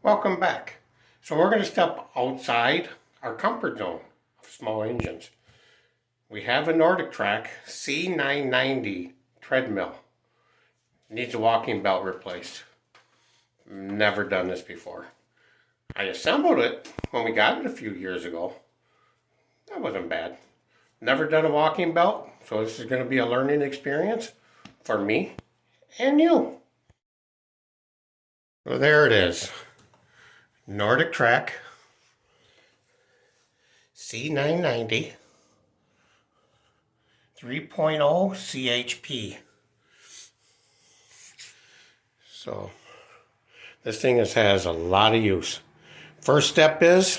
Welcome back. So we're going to step outside our comfort zone of small engines. We have a Nordictrack C990 treadmill. Needs a walking belt replaced. Never done this before. I assembled it when we got it a few years ago. That wasn't bad. Never done a walking belt, so this is going to be a learning experience for me and you. So there it is. Nordictrack C990 3.0 CHP. So this thing has a lot of use. First step is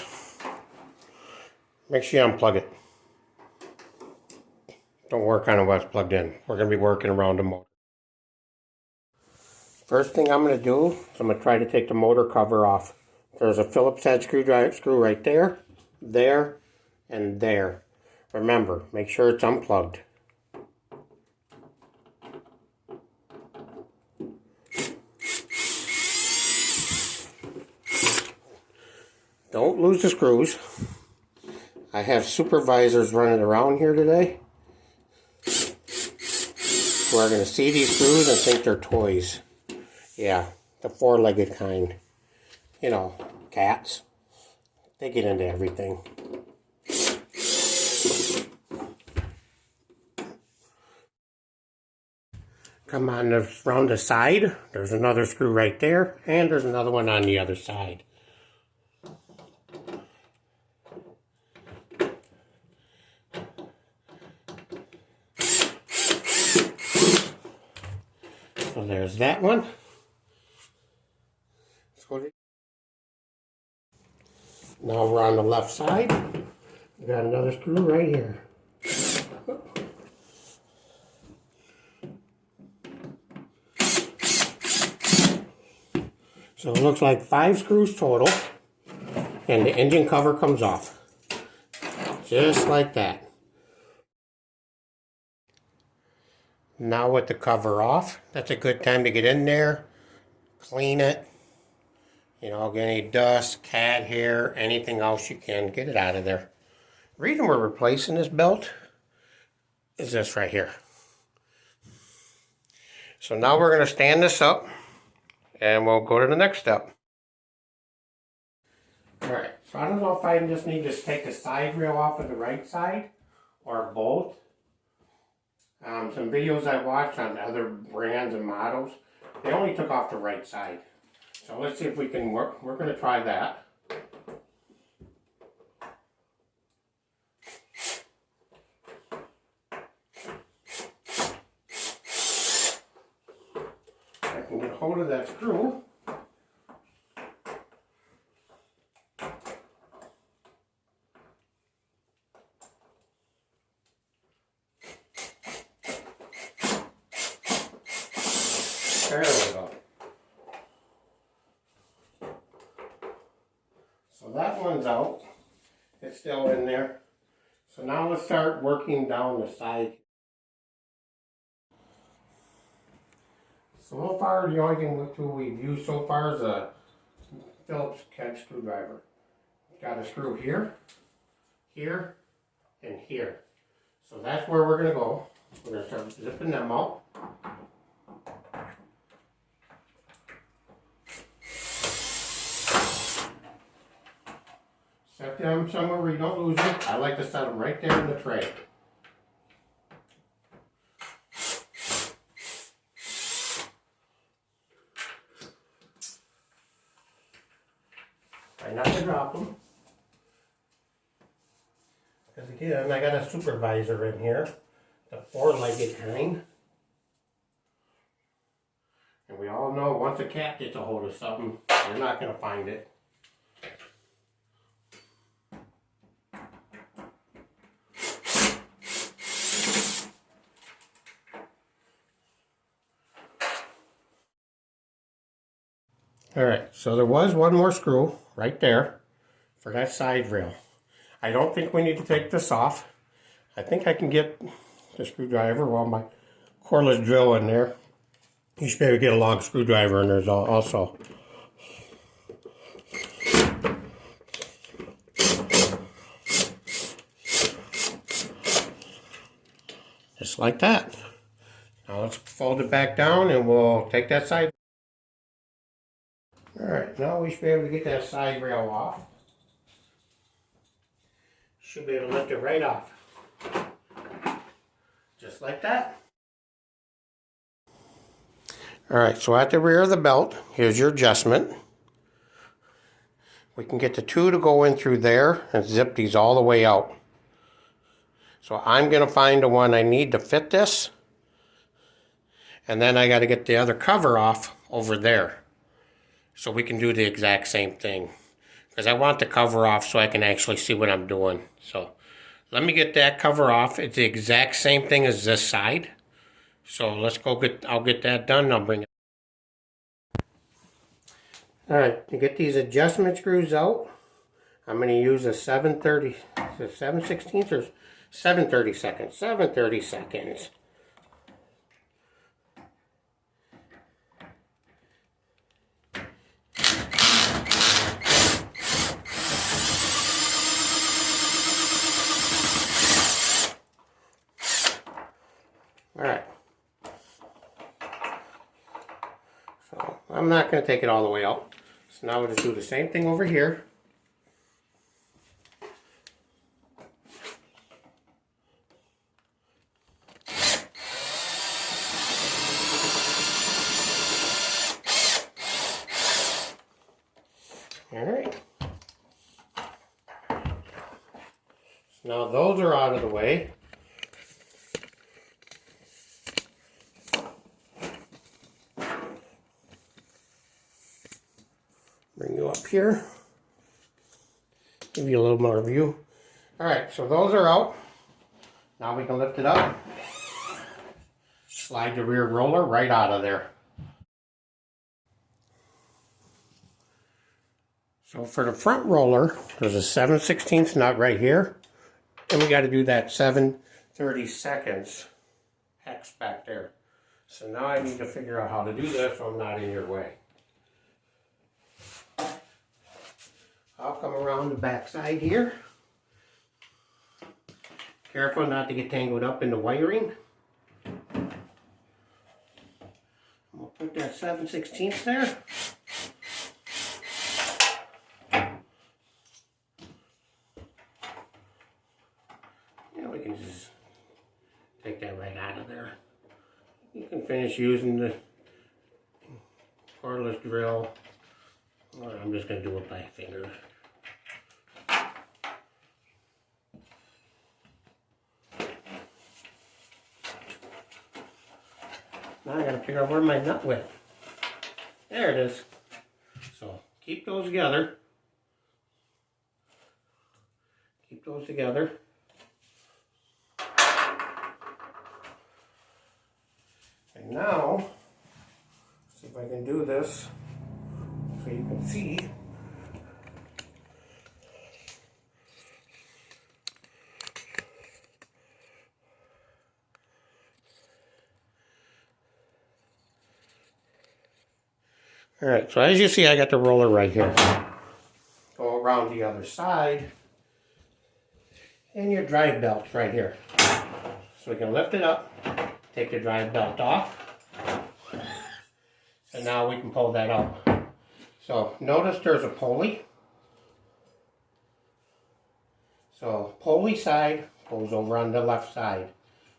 make sure you unplug it. Don't work on it while it's plugged in. We're going to be working around the motor. First thing I'm going to do is I'm going to try to take the motor cover off. There's a Phillips head screw right there, there, and there. Remember, make sure it's unplugged. Don't lose the screws. I have supervisors running around here today who are going to see these screws and think they're toys. Yeah, the four-legged kind. You know, cats. They get into everything. Come on around the side. There's another screw right there, and there's another one on the other side. So there's that one. Let's go to. Now we're on the left side. We got another screw right here. So it looks like 5 screws total, and the engine cover comes off. Just like that. Now with the cover off, that's a good time to get in there, clean it. You know, get any dust, cat hair, anything else you can, get it out of there. The reason we're replacing this belt is this right here. So now we're going to stand this up and we'll go to the next step. Alright, so I don't know if I just need to take the side rail off of the right side or both. Some videos I watched on other brands and models, they only took off the right side. So let's see if we can work. We're going to try that. I can get hold of that screw. There we go. So that one's out. It's still in there. So now let's start working down the side. So far, the only thing we've used so far is a Phillips head screwdriver. Got a screw here, here, and here. So that's where we're going to go. We're going to start zipping them out. Set them somewhere where you don't lose them. I like to set them right there in the tray. Try not to drop them. Because again, I got a supervisor in here, the four-legged kind. And we all know once a cat gets a hold of something, you're not going to find it. Alright, so there was one more screw right there for that side rail. I don't think we need to take this off. I think I can get the screwdriver, well, my cordless drill in there. You should be able to get a long screwdriver in there also. Just like that. Now let's fold it back down and we'll take that side. Alright, now we should be able to get that side rail off. Should be able to lift it right off. Just like that. Alright, so at the rear of the belt, here's your adjustment. We can get the two to go in through there and zip these all the way out. So I'm going to find the one I need to fit this. And then I got to get the other cover off over there. So we can do the exact same thing. Because I want the cover off so I can actually see what I'm doing. So let me get that cover off. It's the exact same thing as this side. So let's go I'll get that done and I'll bring it. Alright, to get these adjustment screws out, I'm going to use a 7/32 or 7/32 seconds. 7/30 seconds. Alright. So I'm not going to take it all the way out. So now we'll just do the same thing over here. Alright. So now those are out of the way. Bring you up here. Give you a little more view. Alright, so those are out. Now we can lift it up. Slide the rear roller right out of there. So for the front roller, there's a 7/16 nut right here. And we got to do that 7/30 seconds hex back there. So now I need to figure out how to do this so I'm not in your way. I'll come around the back side here. Careful not to get tangled up in the wiring. We'll put that 7/16 there. Yeah, we can just take that right out of there. You can finish using the cordless drill. Or I'm just going to do it by finger. Now I got to figure out where my nut went. There it is. So keep those together. Keep those together. And now, see if I can do this so you can see. Alright, so as you see, I got the roller right here. Go around the other side. And your drive belt right here. So we can lift it up, take the drive belt off. And now we can pull that out. So notice there's a pulley. So pulley side goes over on the left side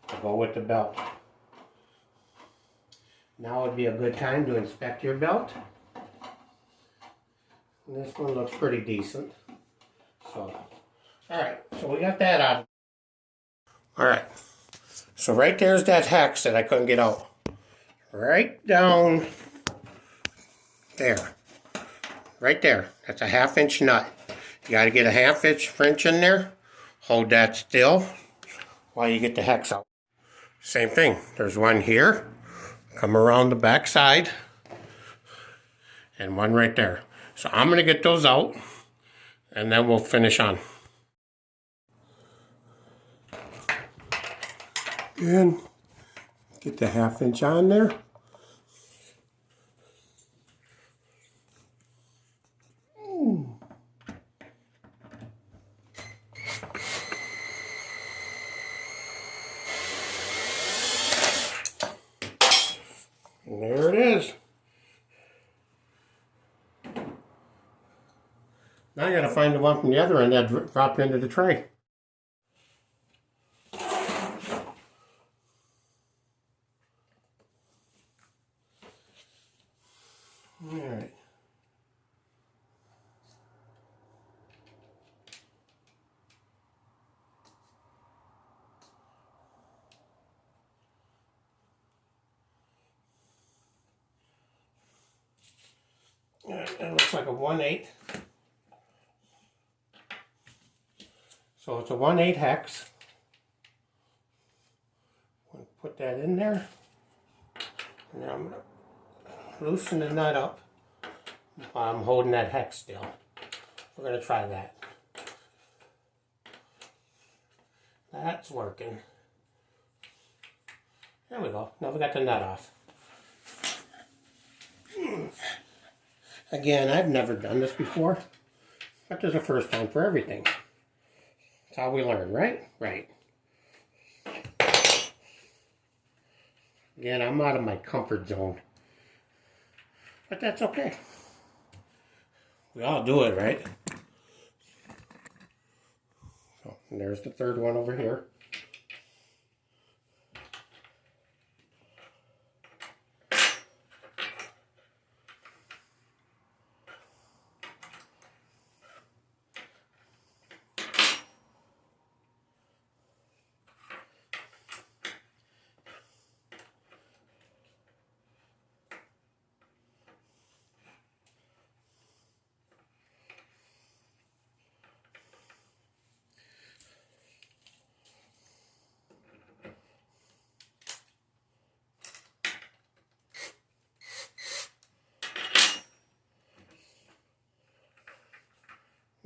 to go with the belt. Now would be a good time to inspect your belt. And this one looks pretty decent. So, alright, so we got that out. Alright, so right there's that hex that I couldn't get out. Right down there. Right there. That's a 1/2 inch nut. You got to get a 1/2 inch in there. Hold that still while you get the hex out. Same thing. There's one here. Come around the back side. And one right there. So I'm going to get those out. And then we'll finish on. And get the 1/2 inch on there. Now I gotta find the one from the other end that dropped into the tray. Alright. That looks like a 1/8. So it's a 1/8 hex. Put that in there. And now I'm going to loosen the nut up while I'm holding that hex still. We're going to try that. That's working. There we go. Now we got the nut off. Again, I've never done this before, but there's a first time for everything. That's how we learn, right? Right. Again, I'm out of my comfort zone, but that's okay. We all do it, right? So, and there's the third one over here.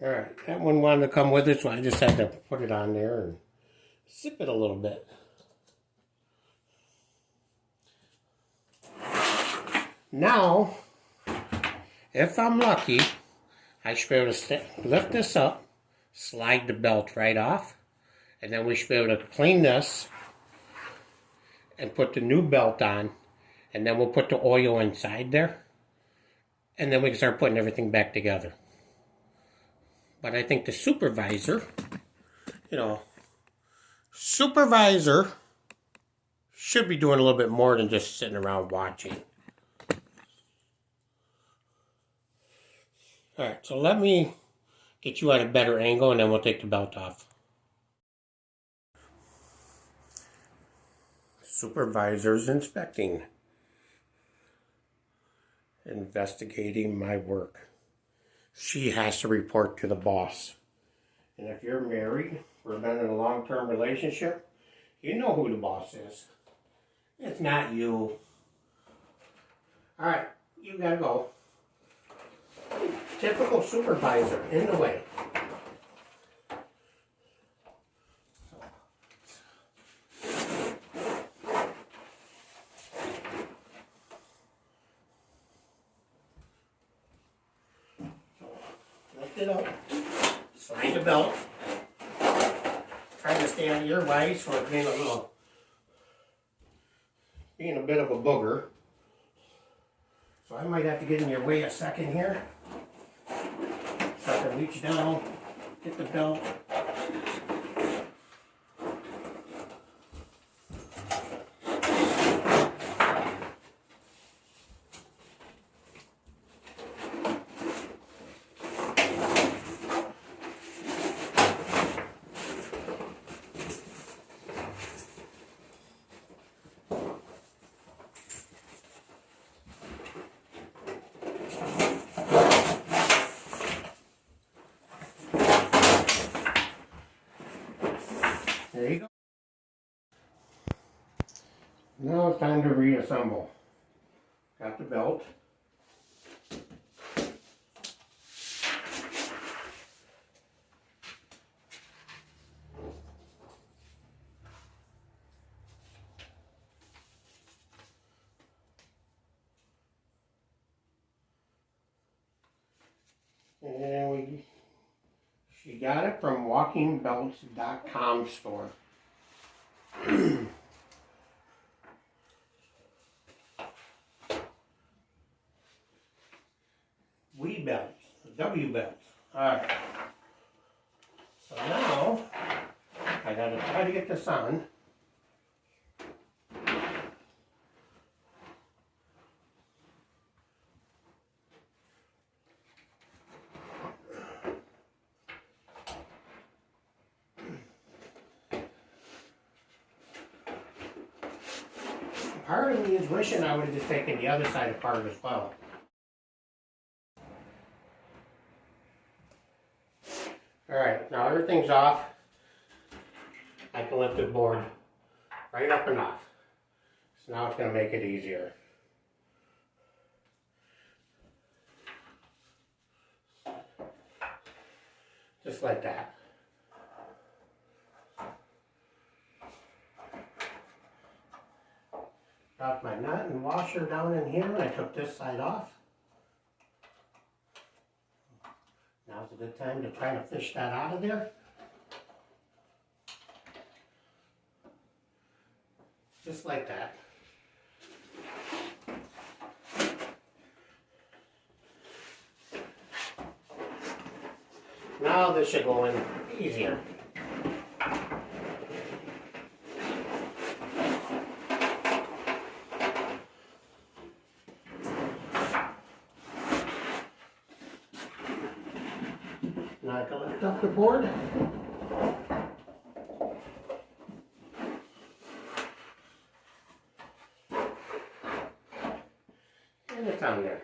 Alright, that one wanted to come with it, so I just had to put it on there and zip it a little bit. Now, if I'm lucky, I should be able to lift this up, slide the belt right off, and then we should be able to clean this and put the new belt on, and then we'll put the oil inside there, and then we can start putting everything back together. But I think the supervisor, supervisor should be doing a little bit more than just sitting around watching. Alright, so let me get you at a better angle and then we'll take the belt off. Supervisor's inspecting. Investigating my work. She has to report to the boss. And if you're married or been in a long-term relationship, you know who the boss is. It's not you. Alright, you gotta go. Typical supervisor, in the way. Lift it up, slide the belt, trying to stay out of your way so it's being a bit of a booger. So I might have to get in your way a second here. So I can reach down, get the belt. There you go. Now it's time to reassemble. Got the belt. And she got it from walkingbelts.com store. W belts. Alright. So now, I gotta try to get this on. Part of me is wishing I would have just taken the other side apart as well. Alright, now everything's off. I can lift the board right up and off. So now it's going to make it easier. Just like that. Got my nut and washer down in here, and I took this side off. Now's a good time to try to fish that out of there. Just like that. Now this should go in easier. Now I can lift up the board. And it's on there.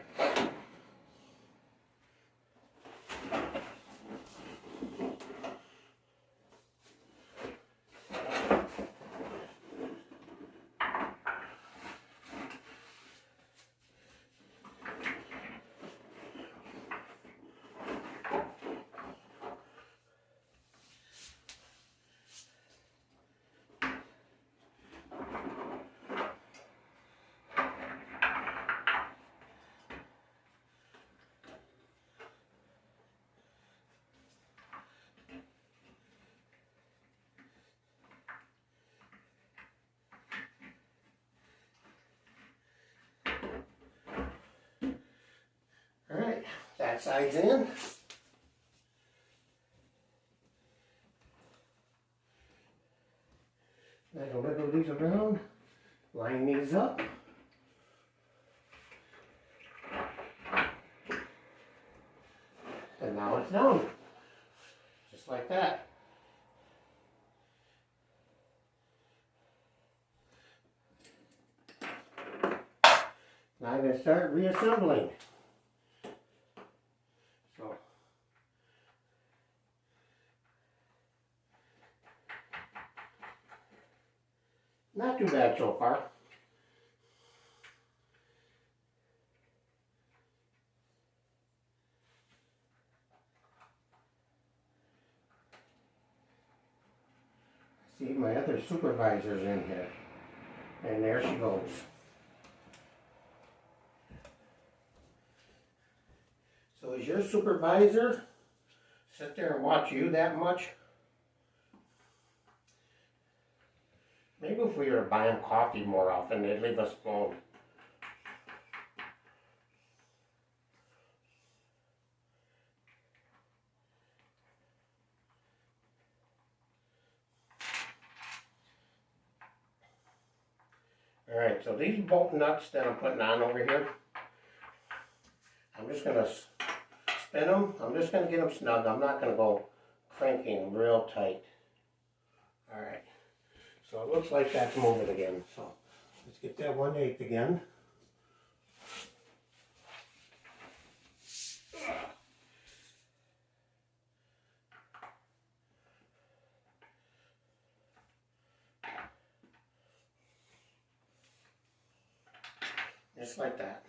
Alright, that side's in. I can wiggle these around, line these up. And now it's down. Just like that. Now I'm going to start reassembling. So, not too bad so far. See, my other supervisor's in here. And there she goes. So is your supervisor sit there and watch you that much? Maybe if we were buying coffee more often, they'd leave us alone. Alright, so these bolt nuts that I'm putting on over here, I'm just going to spin them. I'm just going to get them snug. I'm not going to go cranking real tight. Alright, so it looks like that's moving again. So let's get that 1/8 again. Just like that.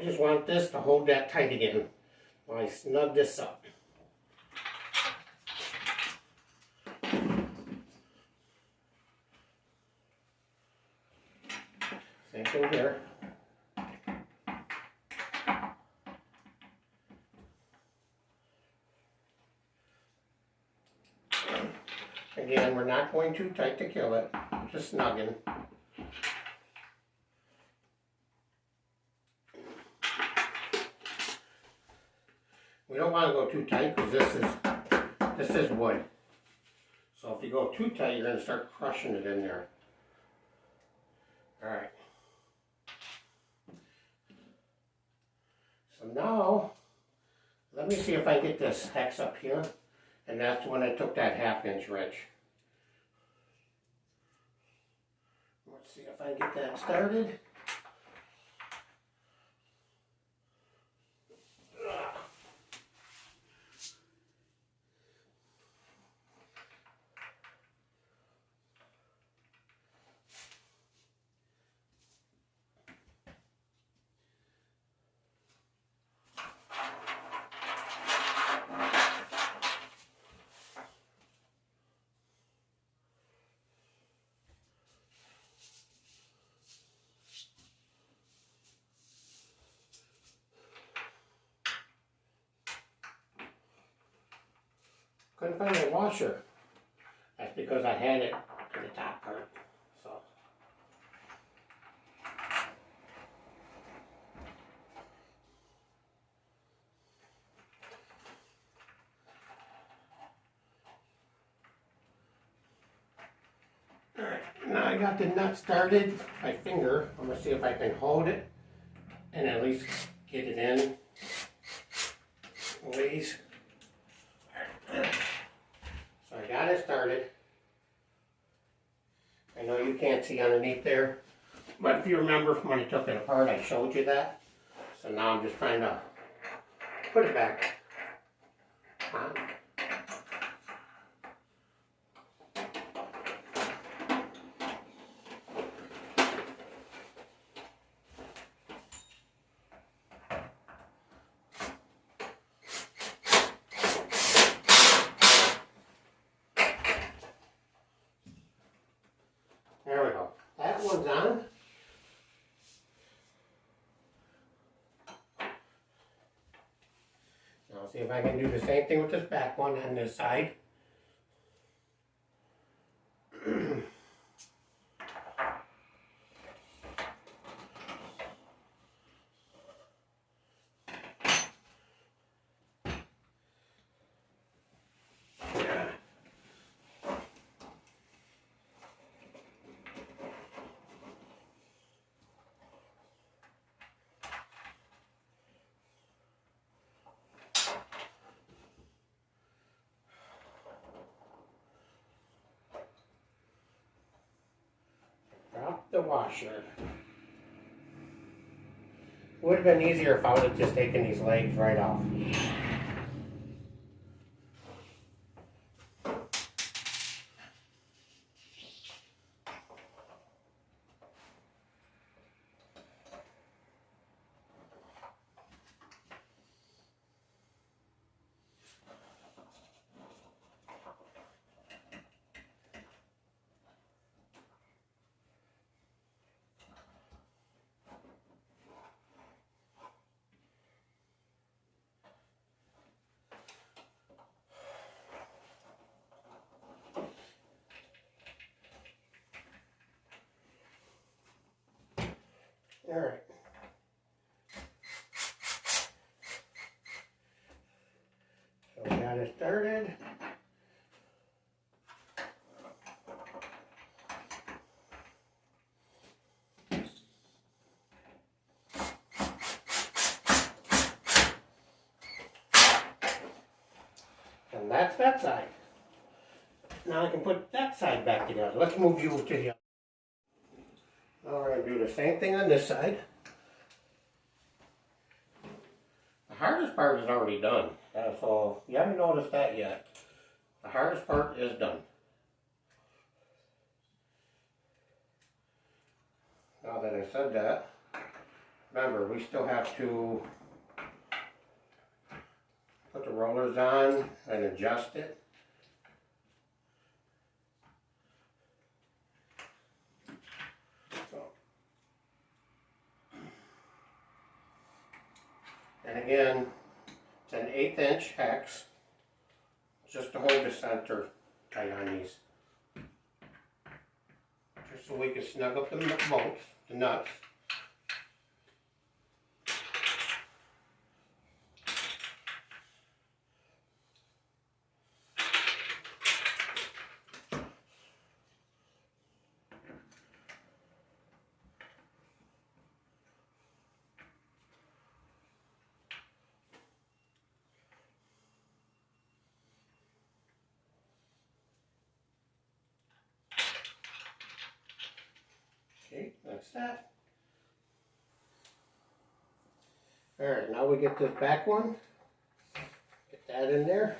just want this to hold that tight again while I snug this up. Same thing here. Again, we're not going too tight to kill it, just snugging. We don't want to go too tight because this is wood. So if you go too tight, you're going to start crushing it in there. Alright. So now, let me see if I get this hex up here. And that's when I took that 1/2 inch wrench. Let's see if I get that started. Couldn't find a washer. That's because I had it in the top part. So. Alright, now I got the nut started by finger. I'm going to see if I can hold it and at least get it in a ways. So I got it started. I know you can't see underneath there, but if you remember from when I took it apart, I showed you that. So now I'm just trying to put it back on. There we go. That one's on. Now see if I can do the same thing with this back one on this side. Drop the washer. Would have been easier if I would have just taken these legs right off. All right. So we got it started. And that's that side. Now I can put that side back together. Let's move you to the other. Now we're going to do the same thing on this side. The hardest part is already done. So you haven't noticed that yet. The hardest part is done. Now that I said that, remember, we still have to put the rollers on and adjust it. And again, it's an 1/8 inch hex, just to hold the center tight on these. Just so we can snug up the bolts, the nuts. Okay, that's that. Alright, now we get this back one. Get that in there.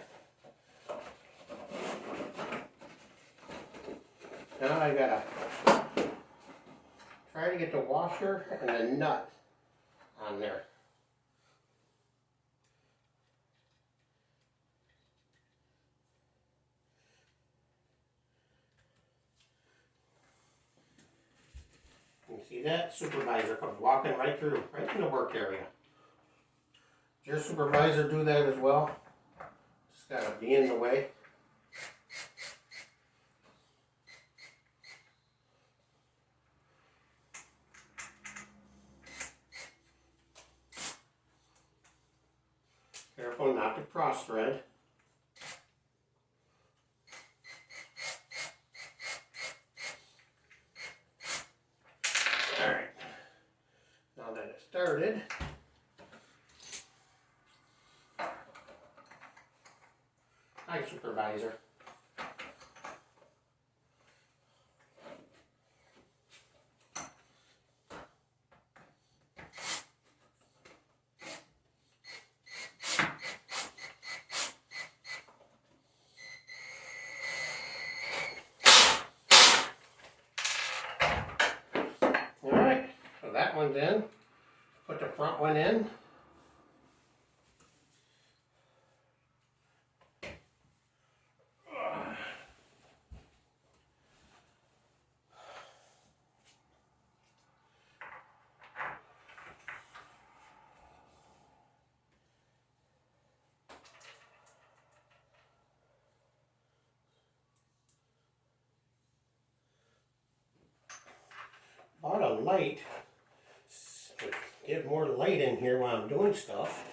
Now I gotta try to get the washer and the nut on there. You see that? Supervisor comes walking right through, right in the work area. Does your supervisor do that as well? Just gotta be in the way. Careful not to cross thread. Alright, now that it's started, hi supervisor. Alright, so that one's in. Put the front one in. Bought a light to get more light in here while I'm doing stuff,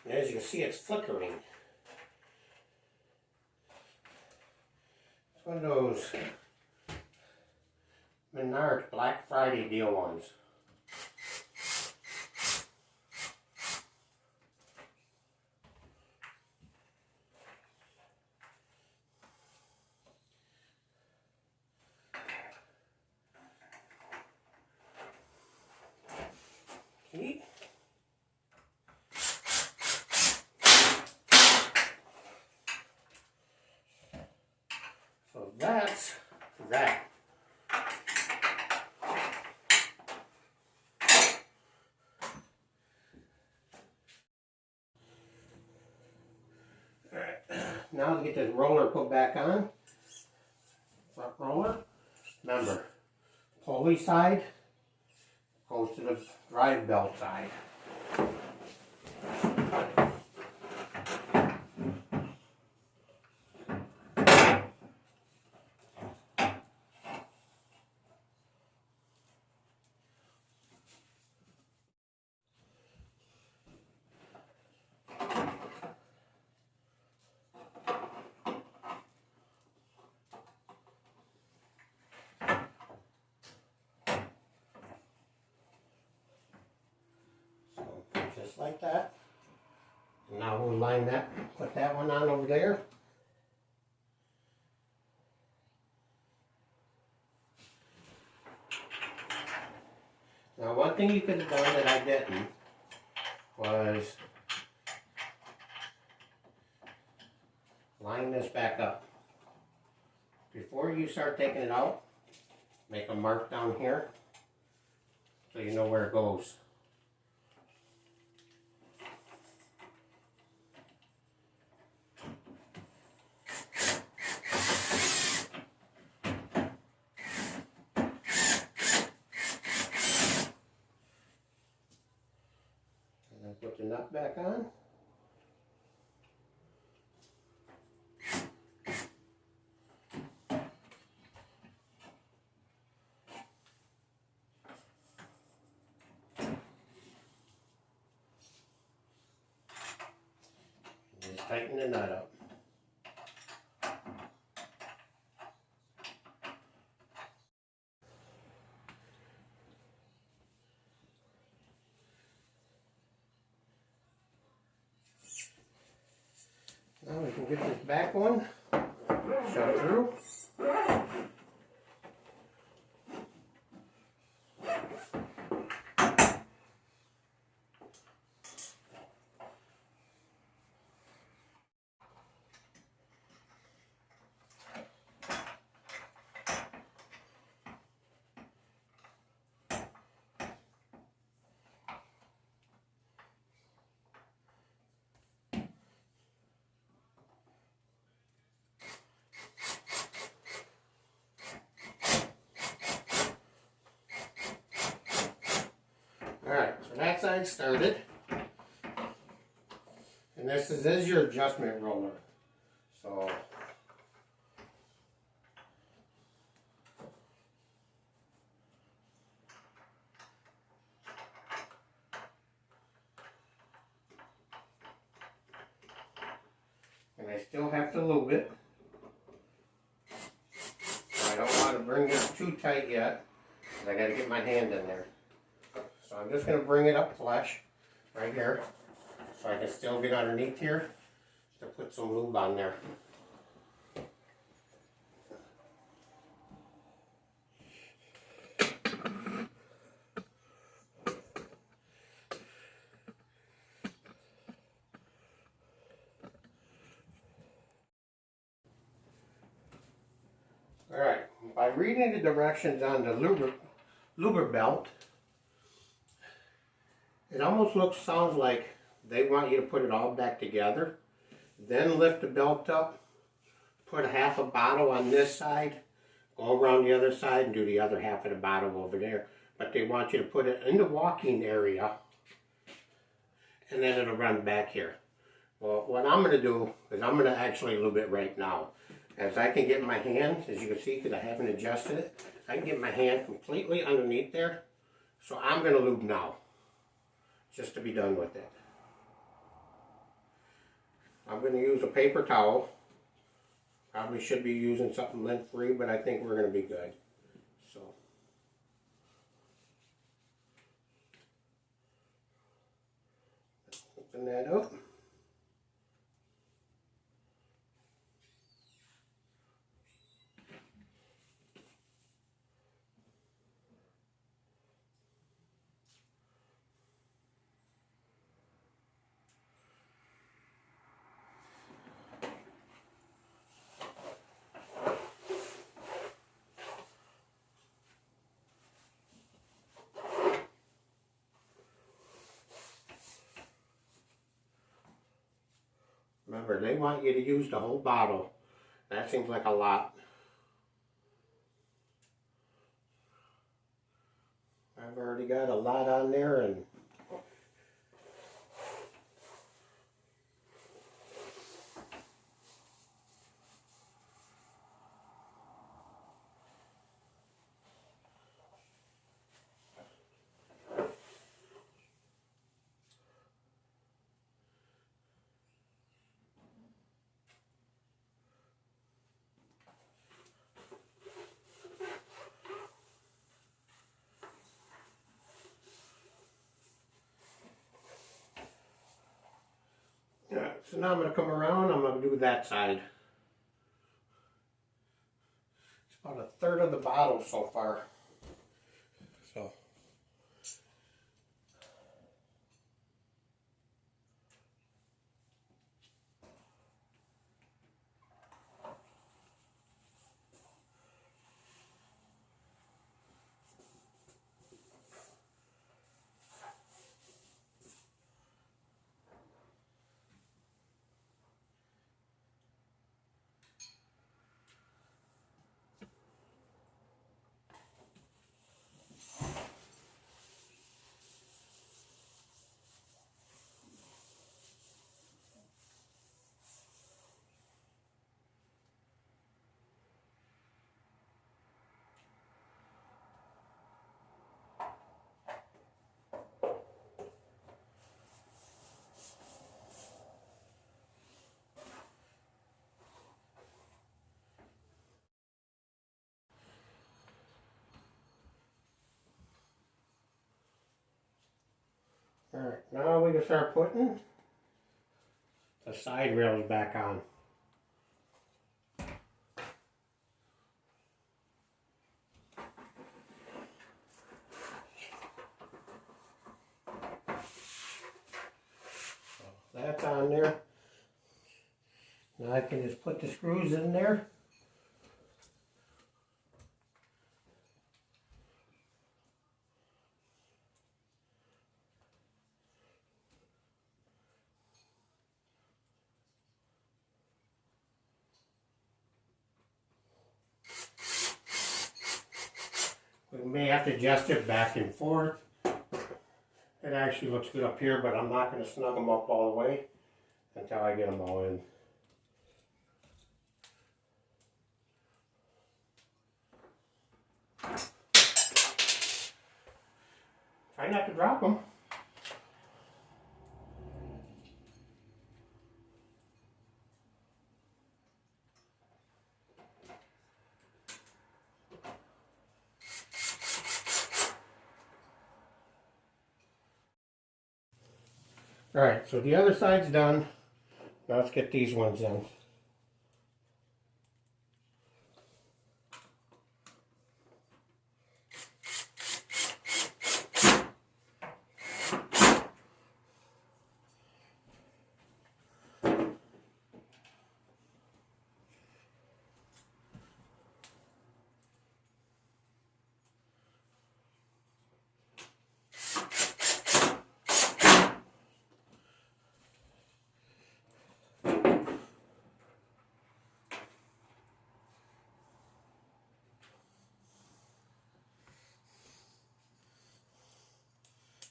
and as you can see, it's flickering. It's one of those Menards Black Friday deal ones. Okay. So that's that. Alright, now to get this roller put back on, front roller, remember, pulley side goes to the drive belt side. Just like that. And now we'll line that, put that one on over there. Now one thing you could have done that I didn't was line this back up. Before you start taking it out, make a mark down here so you know where it goes. Put the nut back on. Just tighten the nut up. Now we can get this back one shoved through. Alright, so that side started. And this is your adjustment roller. So and I still have to lube it. I don't want to bring this too tight yet, because I got to get my hand in there. So I'm just going to bring it up flush, right here, so I can still get underneath here to put some lube on there. Alright, by reading the directions on the luber belt, it almost sounds like they want you to put it all back together, then lift the belt up, put a half a bottle on this side, go around the other side and do the other half of the bottle over there. But they want you to put it in the walking area, and then it'll run back here. Well, what I'm going to do is I'm going to actually lube it right now. As I can get my hand, as you can see, because I haven't adjusted it, I can get my hand completely underneath there. So I'm going to lube now, just to be done with it. I'm going to use a paper towel. Probably should be using something lint-free, but I think we're going to be good. So. Open that up. Remember, they want you to use the whole bottle. That seems like a lot. I've already got a lot on there, and so now I'm going to come around, I'm going to do that side. It's about a third of the bottle so far. So. Alright, now we can start putting the side rails back on. So that's on there. Now I can just put the screws in there. We may have to adjust it back and forth. It actually looks good up here, but I'm not going to snug them up all the way until I get them all in. Try not to drop them. Alright, so the other side's done. Now let's get these ones in.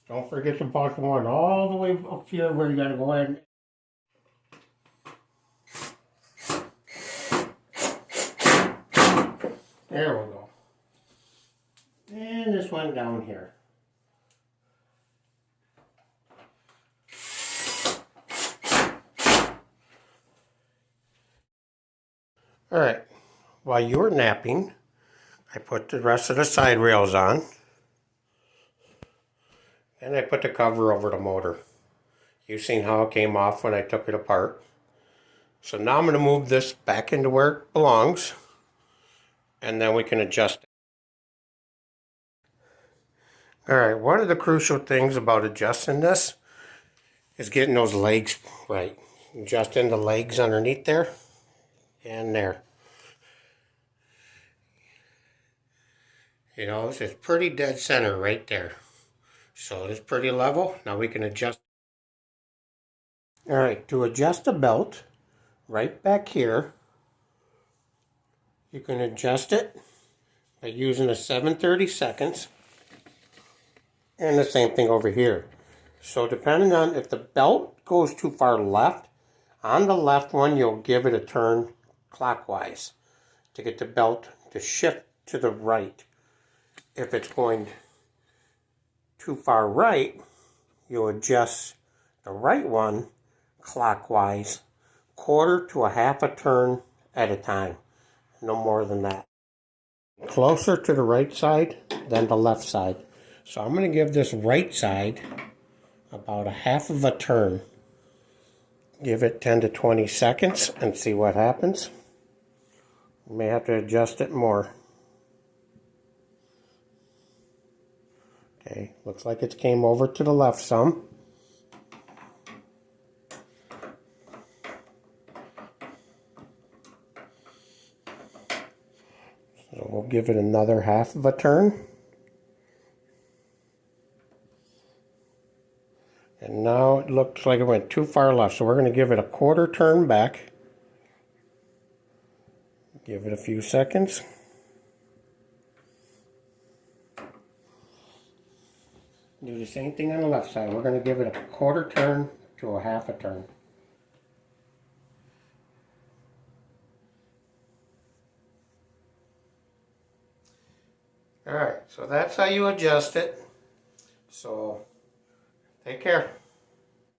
Don't forget to put the one all the way up here where you gotta go ahead and... There we go. And this one down here. Alright, while you were napping, I put the rest of the side rails on. And I put the cover over the motor. You've seen how it came off when I took it apart. So now I'm going to move this back into where it belongs. And then we can adjust it. Alright, one of the crucial things about adjusting this is getting those legs right. Adjusting the legs underneath there and there. You know, it's pretty dead center right there. So it's pretty level. Now we can adjust. Alright, to adjust the belt, right back here, you can adjust it by using a 7/32. And the same thing over here. So depending on if the belt goes too far left, on the left one you'll give it a turn clockwise to get the belt to shift to the right. If it's going too far right, you'll adjust the right one clockwise, 1/4 to 1/2 turn at a time. No more than that. Closer to the right side than the left side. So I'm going to give this right side about 1/2 turn. Give it 10 to 20 seconds and see what happens. You may have to adjust it more. Okay, looks like it came over to the left some. So we'll give it another 1/2 turn. And now it looks like it went too far left, so we're going to give it a 1/4 turn back. Give it a few seconds. Do the same thing on the left side. We're going to give it a 1/4 turn to a 1/2 turn. Alright, so that's how you adjust it. So, take care.